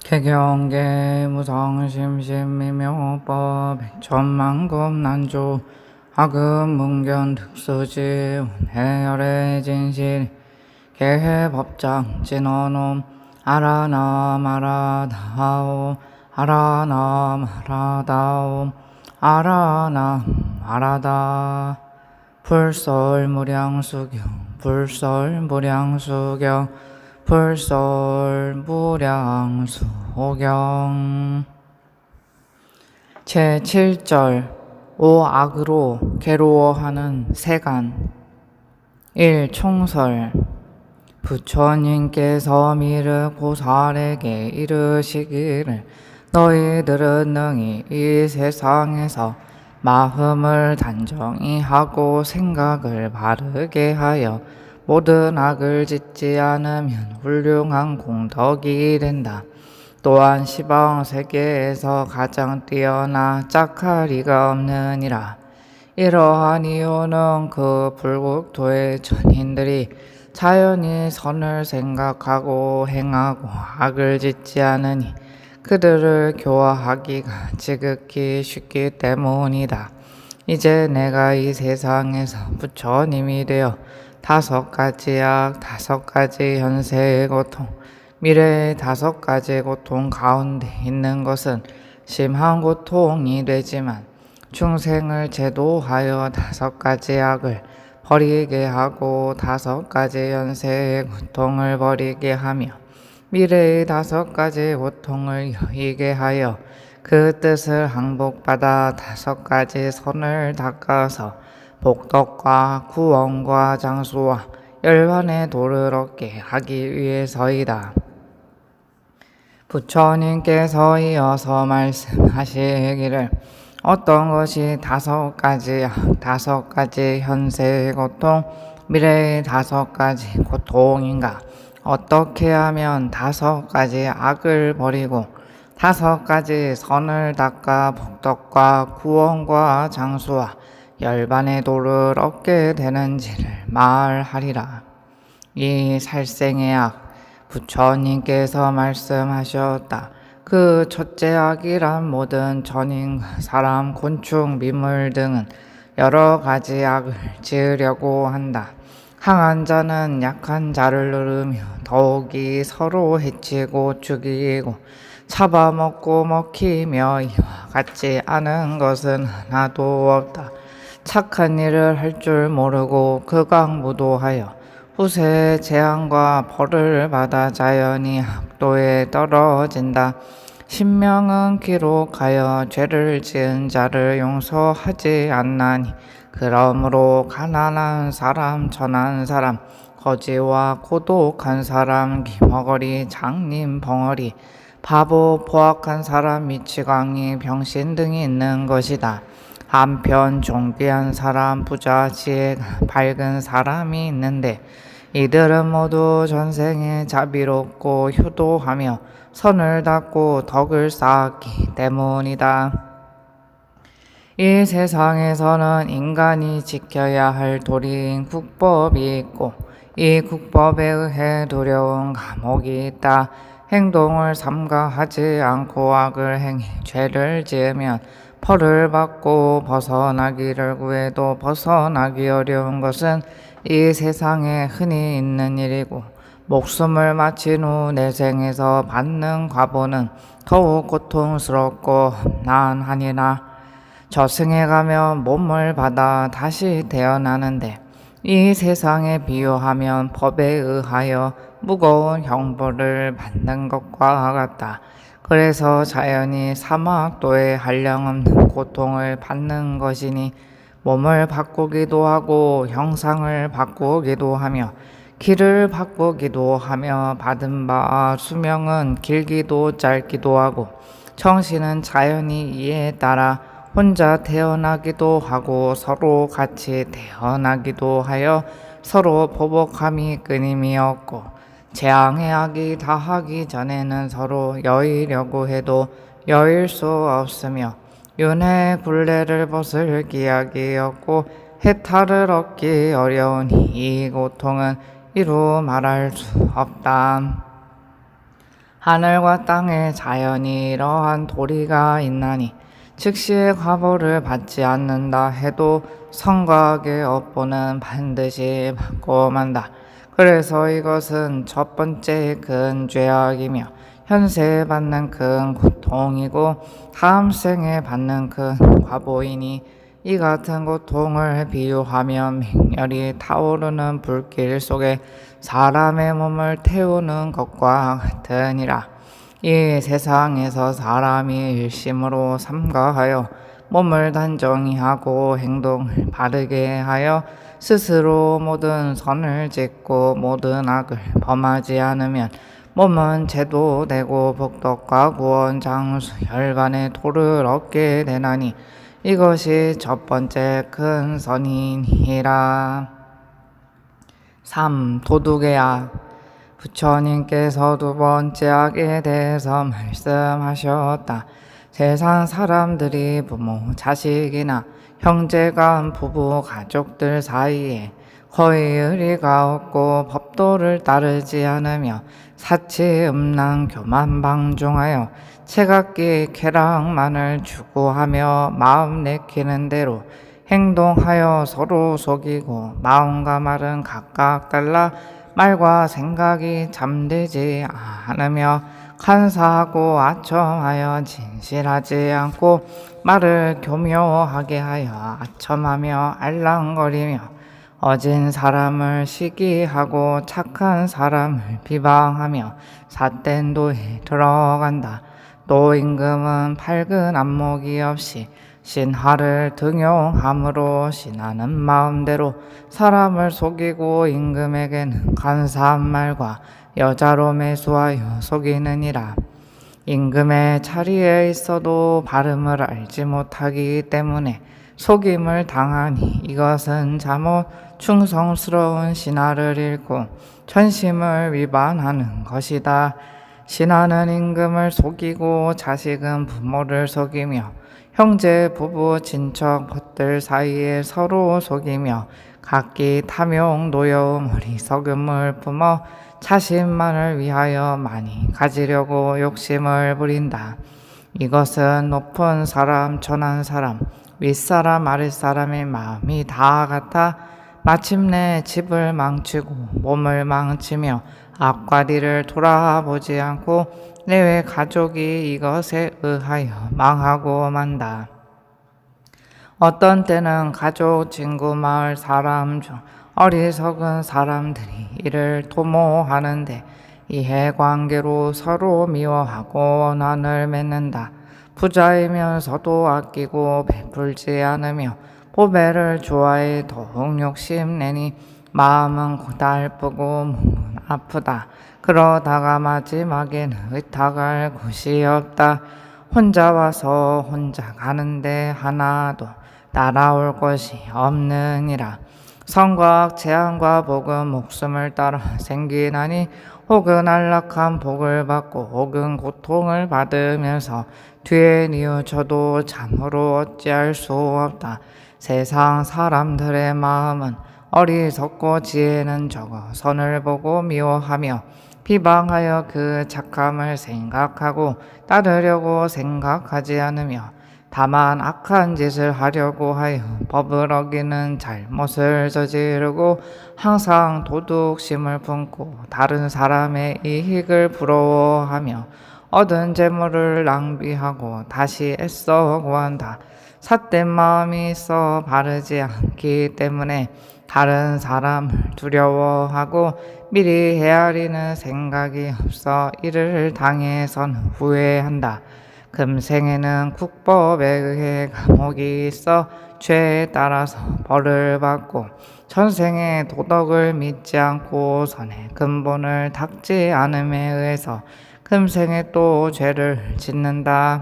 개경계 무성심심미묘법 천만급난조 하급문견 득수지 해열의 진실 개해법장 진언옴 아라남 아라다옴 아라남 아라다옴 아라남 아라다 불설무량수경 불설무량수경 불설무량수경 제7절 오악으로 괴로워하는 세간 1. 총설 부처님께서 미르 보살에게 이르시기를 너희들은 능히 이 세상에서 마음을 단정히 하고 생각을 바르게 하여 모든 악을 짓지 않으면 훌륭한 공덕이 된다. 또한 시방세계에서 가장 뛰어나 짝하리가 없느니라. 이러한 이유는 그 불국토의 전인들이 자연히 선을 생각하고 행하고 악을 짓지 않으니 그들을 교화하기가 지극히 쉽기 때문이다. 이제 내가 이 세상에서 부처님이 되어 5가지 악, 5가지 현세의 고통, 미래의 5가지 고통 가운데 있는 것은 심한 고통이 되지만 중생을 제도하여 5가지 악을 버리게 하고 5가지 현세의 고통을 버리게 하며 미래의 5가지 고통을 여의게 하여 그 뜻을 항복받아 5가지 선을 닦아서 복덕과 구원과 장수와 열반의 도를 얻게 하기 위해서이다. 부처님께서 이어서 말씀하시기를 어떤 것이 5가지 악, 5가지 현세의 고통, 미래의 5가지 고통인가? 어떻게 하면 5가지 악을 버리고 5가지 선을 닦아 복덕과 구원과 장수와 열반의 도를 얻게 되는지를 말하리라. 이 살생의 악, 부처님께서 말씀하셨다. 그 첫째 악이란 모든 전인, 사람, 곤충, 미물 등은 여러 가지 악을 지으려고 한다. 강한 자는 약한 자를 누르며 더욱이 서로 해치고 죽이고 잡아먹고 먹히며 이와 같지 않은 것은 하나도 없다. 착한 일을 할 줄 모르고 극악무도하여 후세의 재앙과 벌을 받아 자연히 학도에 떨어진다. 신명은 기록하여 죄를 지은 자를 용서하지 않나니 그러므로 가난한 사람, 천한 사람, 거지와 고독한 사람, 기머거리, 장님, 벙어리, 바보, 포악한 사람, 미치광이, 병신 등이 있는 것이다. 한편 존귀한 사람, 부자, 지혜가 밝은 사람이 있는데 이들은 모두 전생에 자비롭고 효도하며 선을 닦고 덕을 쌓았기 때문이다. 이 세상에서는 인간이 지켜야 할 도리인 국법이 있고 이 국법에 의해 두려운 감옥이 있다. 행동을 삼가하지 않고 악을 행해 죄를 지으면 벌을 받고 벗어나기를 구해도 벗어나기 어려운 것은 이 세상에 흔히 있는 일이고 목숨을 마친 후 내생에서 받는 과보는 더욱 고통스럽고 험난하니라. 저승에 가면 몸을 받아 다시 태어나는데 이 세상에 비유하면 법에 의하여 무거운 형벌을 받는 것과 같다. 그래서 자연히 사막도에 한량없는 고통을 받는 것이니 몸을 바꾸기도 하고 형상을 바꾸기도 하며 길을 바꾸기도 하며 받은 바 수명은 길기도 짧기도 하고 정신은 자연히 이에 따라 혼자 태어나기도 하고 서로 같이 태어나기도 하여 서로 보복함이 끊임이 없고 재앙의 악이 다하기 전에는 서로 여의려고 해도 여일 수 없으며 윤회 굴레를 벗을 기약이 없고 해탈을 얻기 어려우니 이 고통은 이루 말할 수 없다. 하늘과 땅에 자연히 이러한 도리가 있나니 즉시의 과보를 받지 않는다 해도 성곽의 업보는 반드시 받고 만다. 그래서 이것은 첫 번째 큰 죄악이며 현세에 받는 큰 고통이고 다음 생에 받는 큰 과보이니 이 같은 고통을 비유하면 맹렬히 타오르는 불길 속에 사람의 몸을 태우는 것과 같으니라. 이 세상에서 사람이 일심으로 삼가하여 몸을 단정히 하고 행동을 바르게 하여 스스로 모든 선을 짓고 모든 악을 범하지 않으면 몸은 제도되고 복덕과 구원 장수 열반의 도를 얻게 되나니 이것이 첫 번째 큰 선이니라. 3. 도둑의 악. 부처님께서 두 번째 악에 대해서 말씀하셨다. 세상 사람들이 부모, 자식이나 형제간, 부부, 가족들 사이에 거의 의리가 없고 법도를 따르지 않으며 사치, 음란, 교만, 방종하여 채갖기, 쾌락만을 추구하며 마음 내키는 대로 행동하여 서로 속이고 마음과 말은 각각 달라 말과 생각이 잠들지 않으며 간사하고 아첨하여 진실하지 않고 말을 교묘하게 하여 아첨하며 알랑거리며 어진 사람을 시기하고 착한 사람을 비방하며 삿된 도에 들어간다. 또 임금은 밝은 안목이 없이 신하를 등용함으로 신하는 마음대로 사람을 속이고 임금에게는 간사한 말과 여자로 매수하여 속이느니라. 임금의 자리에 있어도 발음을 알지 못하기 때문에 속임을 당하니 이것은 잘못 충성스러운 신하를 잃고 천심을 위반하는 것이다. 신하는 임금을 속이고 자식은 부모를 속이며 형제, 부부, 친척, 벗들 사이에 서로 속이며 각기 탐욕, 노여움, 어리석음을 품어 자신만을 위하여 많이 가지려고 욕심을 부린다. 이것은 높은 사람, 천한 사람, 윗사람, 아랫사람의 마음이 다 같아 마침내 집을 망치고 몸을 망치며 앞과 뒤를 돌아보지 않고 내외 가족이 이것에 의하여 망하고 만다. 어떤 때는 가족, 친구, 마을 사람 중 어리석은 사람들이 이를 도모하는데 이해관계로 서로 미워하고 원한을 맺는다. 부자이면서도 아끼고 베풀지 않으며 보배를 좋아해 더욱 욕심내니 마음은 고달프고 몸은 아프다. 그러다가 마지막에는 의탁할 곳이 없다. 혼자 와서 혼자 가는데 하나도 따라올 것이 없느니라. 성곽, 재앙과 복은 목숨을 따라 생기나니 혹은 안락한 복을 받고 혹은 고통을 받으면서 뒤에 뉘우쳐도 참으로 어찌할 수 없다. 세상 사람들의 마음은 어리석고 지혜는 적어 선을 보고 미워하며 비방하여 그 착함을 생각하고 따르려고 생각하지 않으며 다만 악한 짓을 하려고 하여 법을 어기는 잘못을 저지르고 항상 도둑심을 품고 다른 사람의 이익을 부러워하며 얻은 재물을 낭비하고 다시 애써 구한다. 삿된 마음이 있어 바르지 않기 때문에 다른 사람을 두려워하고 미리 헤아리는 생각이 없어 이를 당해선 후회한다. 금생에는 국법에 의해 감옥이 있어 죄에 따라서 벌을 받고 전생에 도덕을 믿지 않고 선의 근본을 닦지 않음에 의해서 금생에 또 죄를 짓는다.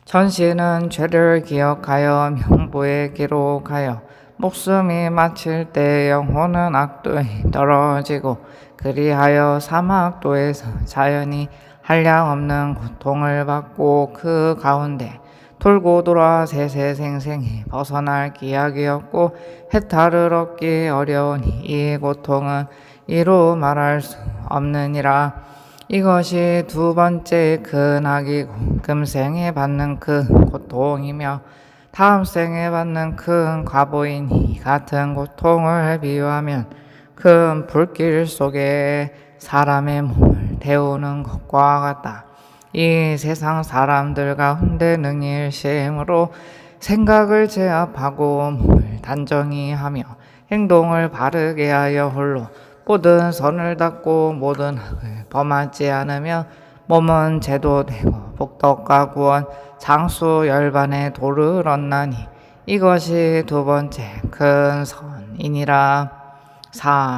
전시는 죄를 기억하여 명부에 기록하여 목숨이 마칠 때 영혼은 악도에 떨어지고 그리하여 사막도에서 자연히 한량없는 고통을 받고 그 가운데 돌고 돌아 세세생생히 벗어날 기약이 없고 해탈을 얻기 어려우니 이 고통은 이루 말할 수 없느니라. 이것이 두 번째 큰 악이고 금생에 받는 큰 고통이며 다음 생에 받는 큰 과보이니 같은 고통을 비유하면 큰 불길 속에 사람의 몸을 태우는 것과 같다. 이 세상 사람들 가운데 능히 일심으로 생각을 제압하고 몸을 단정히 하며 행동을 바르게 하여 홀로 모든 선을 닦고 모든 악을 범하지 않으며 몸은 제도되고 복덕과 구원 장수 열반의 도를 얻나니 이것이 두 번째 큰 선이니라.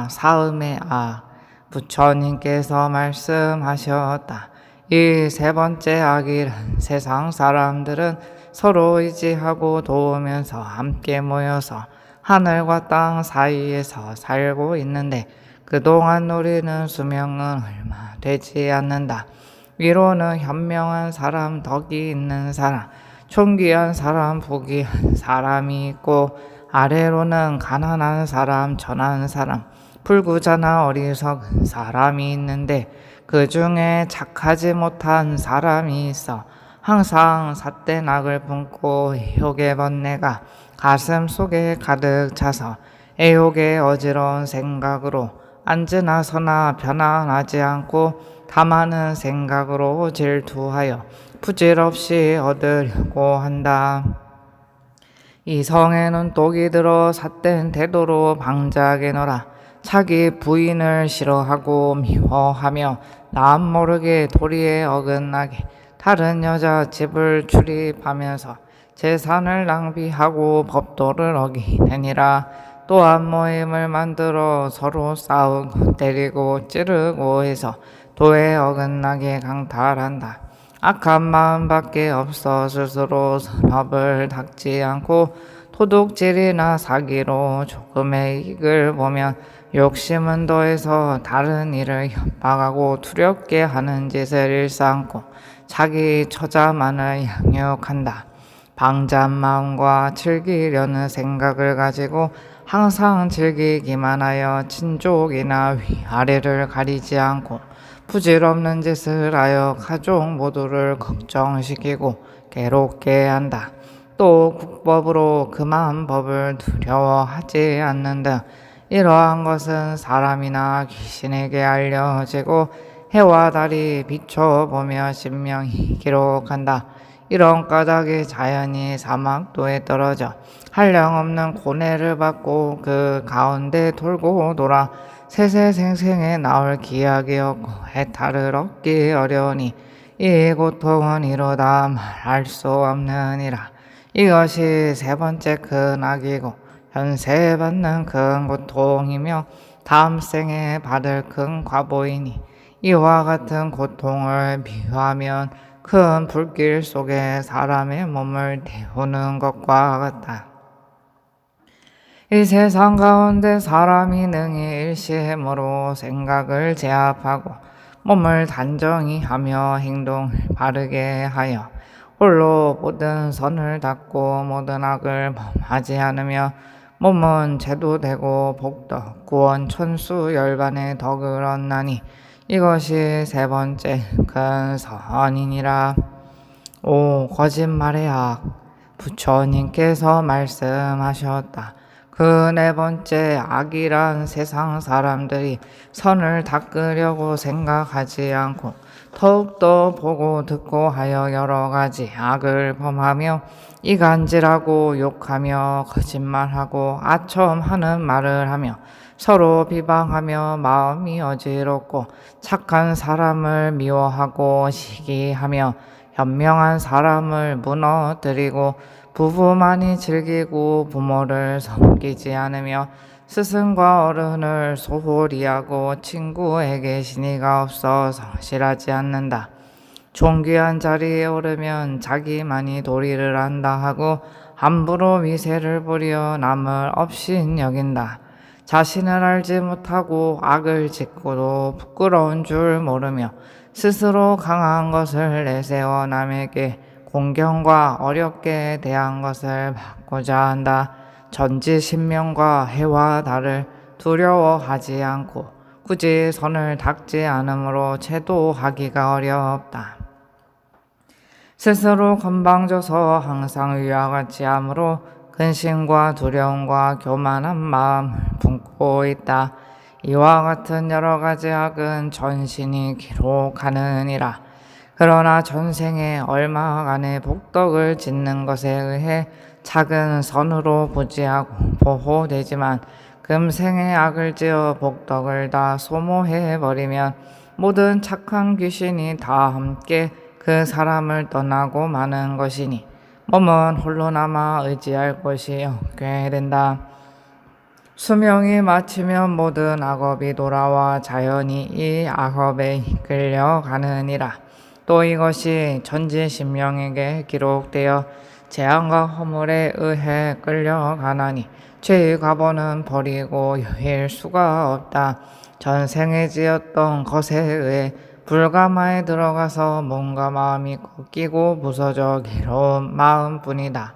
사음의 악 부처님께서 말씀하셨다. 이 세 번째 악이란 세상 사람들은 서로 의지하고 도우면서 함께 모여서 하늘과 땅 사이에서 살고 있는데 그동안 누리는 수명은 얼마 되지 않는다. 위로는 현명한 사람, 덕이 있는 사람, 존귀한 사람, 부귀한 사람이 있고 아래로는 가난한 사람, 천한 사람, 불구자나 어리석은 사람이 있는데 그 중에 착하지 못한 사람이 있어 항상 삿된 악을 품고 애욕의 번뇌가 가슴 속에 가득 차서 애욕의 어지러운 생각으로 앉으나 서나 편안하지 않고 탐하는 생각으로 질투하여 부질없이 얻으려고 한다. 이 성에는 독이 들어 삿된 태도로 방자하게노라. 자기 부인을 싫어하고 미워하며 남 모르게 도리에 어긋나게 다른 여자 집을 출입하면서 재산을 낭비하고 법도를 어기느니라. 또한 모임을 만들어 서로 싸우고 때리고 찌르고 해서 도에 어긋나게 강탈한다. 악한 마음밖에 없어 스스로 선업을 닦지 않고 도둑질이나 사기로 조금의 이익을 보면 욕심은 더해서 다른 이를 협박하고 두렵게 하는 짓을 일삼고 자기 처자만을 양육한다. 방자한 마음과 즐기려는 생각을 가지고 항상 즐기기만 하여 친족이나 위아래를 가리지 않고 부질없는 짓을 하여 가족 모두를 걱정시키고 괴롭게 한다. 또 국법으로 금한 법을 두려워하지 않는 등 이러한 것은 사람이나 귀신에게 알려지고 해와 달이 비춰보며 신명히 기록한다. 이런 까닭에 자연이 사막도에 떨어져 한량없는 고뇌를 받고 그 가운데 돌고 돌아 세세생생에 나올 기약이 없고 해탈을 얻기 어려우니 이 고통은 이루다 말할 수 없느니라. 이것이 세 번째 큰 악이고 현세에 받는 큰 고통이며 다음 생에 받을 큰 과보이니 이와 같은 고통을 비유하면 큰 불길 속에 사람의 몸을 태우는 것과 같다. 이 세상 가운데 사람이 능히 일심으로 생각을 제압하고 몸을 단정히 하며 행동을 바르게 하여 홀로 모든 선을 닦고 모든 악을 범하지 않으며 몸은 제도되고 복덕, 구원, 천수, 열반의 덕을 얻나니 이것이 세 번째 큰 선이니라. 오 거짓말의 악 부처님께서 말씀하셨다. 그 네 번째 악이란 세상 사람들이 선을 닦으려고 생각하지 않고 더욱더 보고 듣고 하여 여러 가지 악을 범하며 이간질하고 욕하며 거짓말하고 아첨하는 말을 하며 서로 비방하며 마음이 어지럽고 착한 사람을 미워하고 시기하며 현명한 사람을 무너뜨리고 부부만이 즐기고 부모를 섬기지 않으며 스승과 어른을 소홀히 하고 친구에게 신의가 없어 성실하지 않는다. 존귀한 자리에 오르면 자기만이 도리를 안다 하고 함부로 위세를 부려 남을 업신 여긴다. 자신을 알지 못하고 악을 짓고도 부끄러운 줄 모르며 스스로 강한 것을 내세워 남에게 공경과 어렵게 대한 것을 받고자 한다. 전지신명과 해와 달을 두려워하지 않고 굳이 선을 닦지 않으므로 제도하기가 어렵다. 스스로 건방져서 항상 위와 같이 함으로 근심과 두려움과 교만한 마음을 품고 있다. 이와 같은 여러 가지 악은 전신이 기록하느니라. 그러나 전생에 얼마간의 복덕을 짓는 것에 의해 작은 선으로 부지하고 보호되지만 금생에 악을 지어 복덕을 다 소모해버리면 모든 착한 귀신이 다 함께 그 사람을 떠나고 마는 것이니 몸은 홀로 남아 의지할 곳이 없게 된다. 수명이 마치면 모든 악업이 돌아와 자연히 이 악업에 이끌려가느니라. 또 이것이 전지신명에게 기록되어 재앙과 허물에 의해 끌려가나니 죄의 과보는 버리고 여길 수가 없다. 전생에 지었던 것에 의해 불가마에 들어가서 몸과 마음이 꺾이고 부서져 괴로운 마음뿐이다.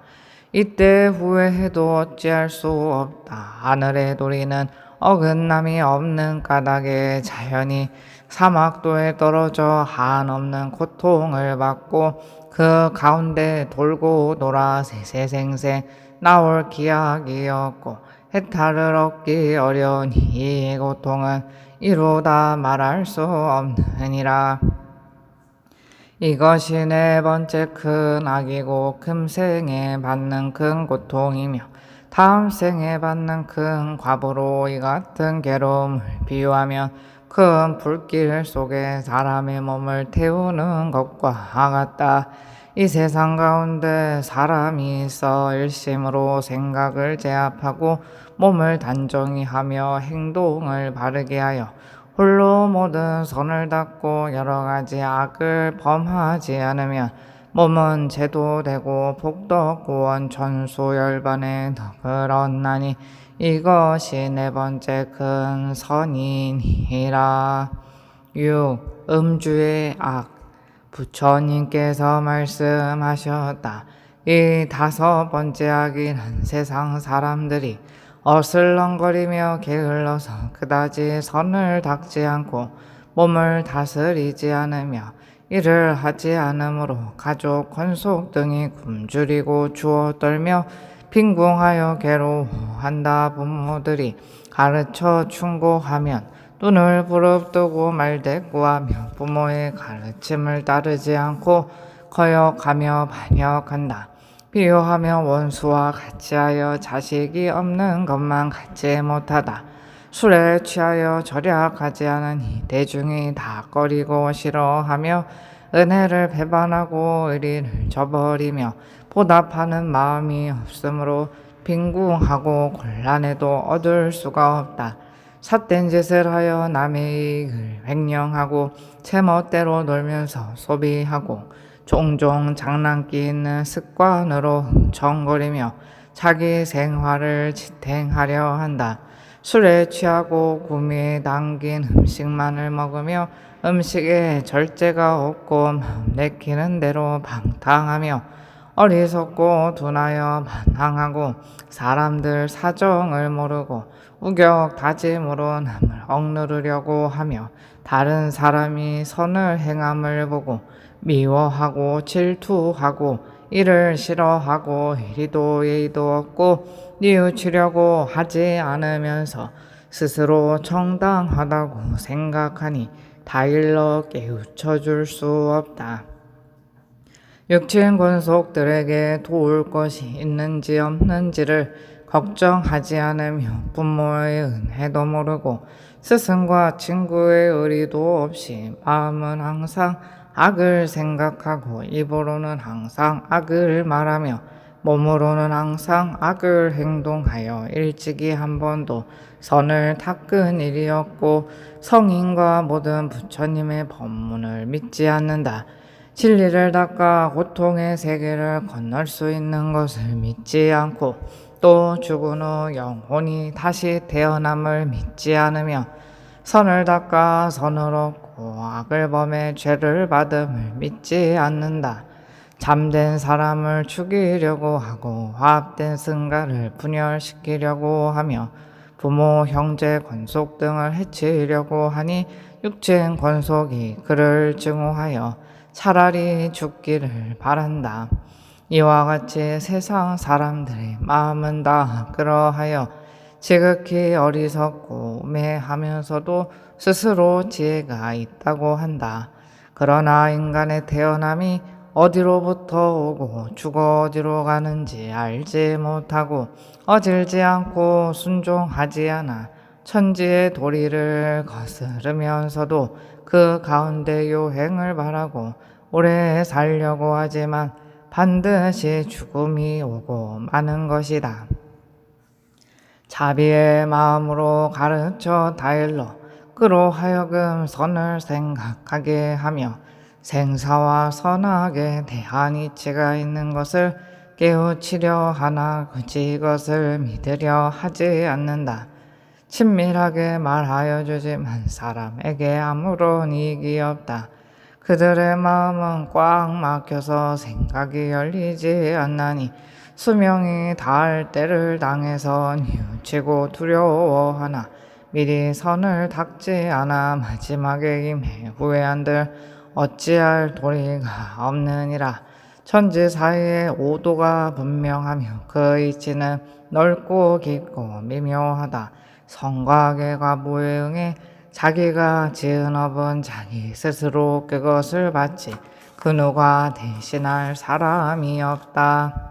이때 후회해도 어찌할 수 없다. 하늘의 도리는 어긋남이 없는 까닭에 자연히 사막도에 떨어져 한없는 고통을 받고 그 가운데 돌고 돌아 세세생생 나올 기약이 없고 해탈을 얻기 어려운 이 고통은 이루다 말할 수 없느니라. 이것이 네 번째 큰 악이고 금생에 받는 큰 고통이며 다음 생에 받는 큰 과부로 이 같은 괴로움을 비유하면 큰 불길 속에 사람의 몸을 태우는 것과 같다. 이 세상 가운데 사람이 있어 일심으로 생각을 제압하고 몸을 단정히 하며 행동을 바르게 하여 홀로 모든 선을 닦고 여러 가지 악을 범하지 않으면 몸은 제도되고 복덕 구원 천수 열반의 덕을 얻나니 이것이 네 번째 큰 선이니라. 6. 음주의 악. 부처님께서 말씀하셨다. 이 다섯 번째 악이란 세상 사람들이 어슬렁거리며 게을러서 그다지 선을 닦지 않고 몸을 다스리지 않으며 이를 하지 않으므로 가족, 권속 등이 굶주리고 주워 떨며 빈궁하여 괴로워한다. 부모들이 가르쳐 충고하면 눈을 부릅뜨고 말대꾸하며 부모의 가르침을 따르지 않고 거역하며 반역한다. 비유하며 원수와 같이하여 자식이 없는 것만 갖지 못하다. 술에 취하여 절약하지 않으니 대중이 다 꺼리고 싫어하며 은혜를 배반하고 의리를 저버리며 보답하는 마음이 없으므로 빈궁하고 곤란해도 얻을 수가 없다. 삿된 짓을 하여 남의 이익을 횡령하고 제멋대로 놀면서 소비하고 종종 장난기 있는 습관으로 흥청거리며 자기 생활을 지탱하려 한다. 술에 취하고 구미에 담긴 음식만을 먹으며 음식에 절제가 없고 마음 내키는 대로 방탕하며 어리석고 둔하여 반항하고 사람들 사정을 모르고 우격 다짐으로 남을 억누르려고 하며 다른 사람이 선을 행함을 보고 미워하고 질투하고 이를 싫어하고 이리도 예의도 없고 뉘우치려고 하지 않으면서 스스로 정당하다고 생각하니 다 일러 깨우쳐 줄 수 없다. 육친 권속들에게 도울 것이 있는지 없는지를 걱정하지 않으며 부모의 은혜도 모르고 스승과 친구의 의리도 없이 마음은 항상 악을 생각하고 입으로는 항상 악을 말하며 몸으로는 항상 악을 행동하여 일찍이 한 번도 선을 닦은 일이 없고 성인과 모든 부처님의 법문을 믿지 않는다. 진리를 닦아 고통의 세계를 건널 수 있는 것을 믿지 않고 또 죽은 후 영혼이 다시 태어남을 믿지 않으며 선을 닦아 선을 얻고 악을 범해 죄를 받음을 믿지 않는다. 잠든 사람을 죽이려고 하고 화합된 승가를 분열시키려고 하며 부모, 형제, 권속 등을 해치려고 하니 육진 권속이 그를 증오하여 차라리 죽기를 바란다. 이와 같이 세상 사람들의 마음은 다 그러하여 지극히 어리석고 우매하면서도 스스로 지혜가 있다고 한다. 그러나 인간의 태어남이 어디로부터 오고 죽어 어디로 가는지 알지 못하고 어질지 않고 순종하지 않아 천지의 도리를 거스르면서도 그 가운데 요행을 바라고 오래 살려고 하지만 반드시 죽음이 오고 마는 것이다. 자비의 마음으로 가르쳐 다일러 그로 하여금 선을 생각하게 하며 생사와 선악에 대한 이치가 있는 것을 깨우치려 하나 굳이 이것을 믿으려 하지 않는다. 친밀하게 말하여 주지만 사람에게 아무런 이익이 없다. 그들의 마음은 꽉 막혀서 생각이 열리지 않나니 수명이 닿을 때를 당해서 뉘우치고 두려워하나 미리 선을 닦지 않아 마지막에 임해 후회한들 어찌할 도리가 없느니라. 천지 사이에 오도가 분명하며 그 이치는 넓고 깊고 미묘하다. 성과 악의 무에 응해 자기가 지은 업은 자기 스스로 그것을 받지 그 누가 대신할 사람이 없다.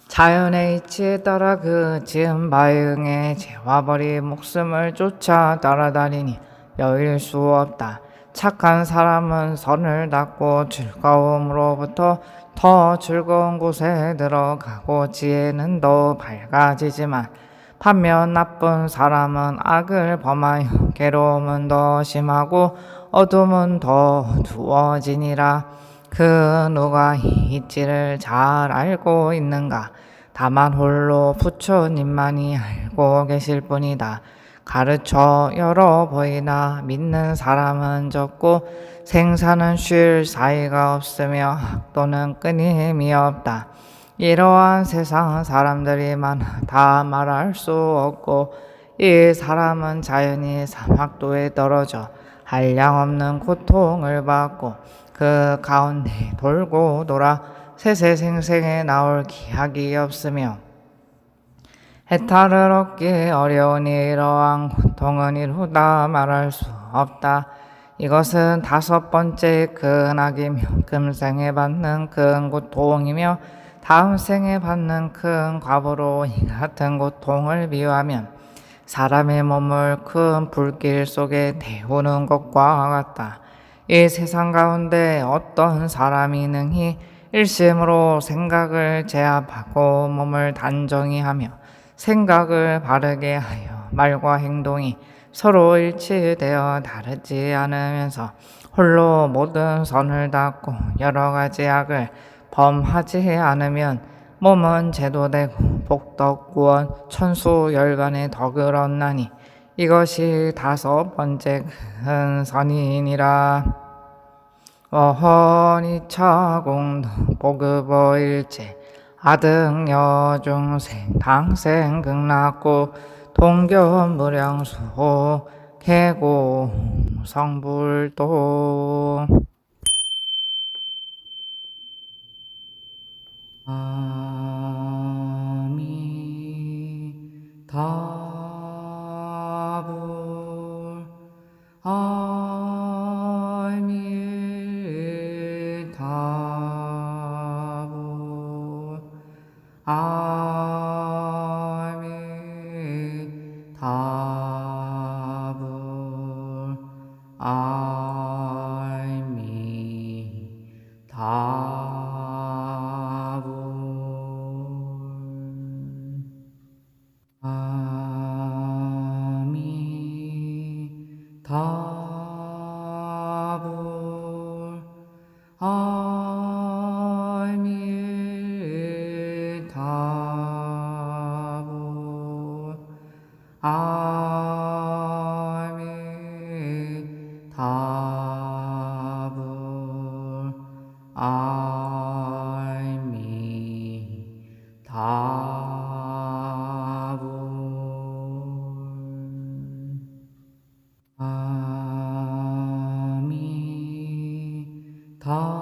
자연의 이치에 따라 그 지은 바에 응해 죄와 벌이 목숨을 쫓아 따라다니니 여일 수 없다. 착한 사람은 선을 닦고 즐거움으로부터 더 즐거운 곳에 들어가고 지혜는 더 밝아지지만 반면 나쁜 사람은 악을 범하여 괴로움은 더 심하고 어둠은 더 어두워지니라. 그 누가 이 이치를 잘 알고 있는가? 다만 홀로 부처님만이 알고 계실 뿐이다. 가르쳐 여러 보이나 믿는 사람은 적고 생사는 쉴 사이가 없으며 학도는 끊임이 없다. 이러한 세상 사람들이 많아 다 말할 수 없고 이 사람은 자연히 사막도에 떨어져 한량없는 고통을 받고 그 가운데 돌고 돌아 세세생생에 나올 기약이 없으며 해탈을 얻기 어려우니 이러한 고통은 이루다 말할 수 없다. 이것은 다섯 번째 큰 악이며 금생에 받는 큰 고통이며 다음 생에 받는 큰 과보로 이 같은 고통을 비유하면 사람의 몸을 큰 불길 속에 데우는 것과 같다. 이 세상 가운데 어떤 사람이 능히 일심으로 생각을 제압하고 몸을 단정히 하며 생각을 바르게 하여 말과 행동이 서로 일치되어 다르지 않으면서 홀로 모든 선을 닦고 여러 가지 악을 범하지 않으면 몸은 제도되고 복덕 구원 천수 열반의 덕을 얻나니 이것이 다섯 번째 큰 선이니라. 어허니 차공덕 보급어 일체 아등 여중생 당생 극락고 동견무량수 계고 성불도 아미타불 아미타불 아미타불 아미타불 아미타불 아미타불 아미타불 다불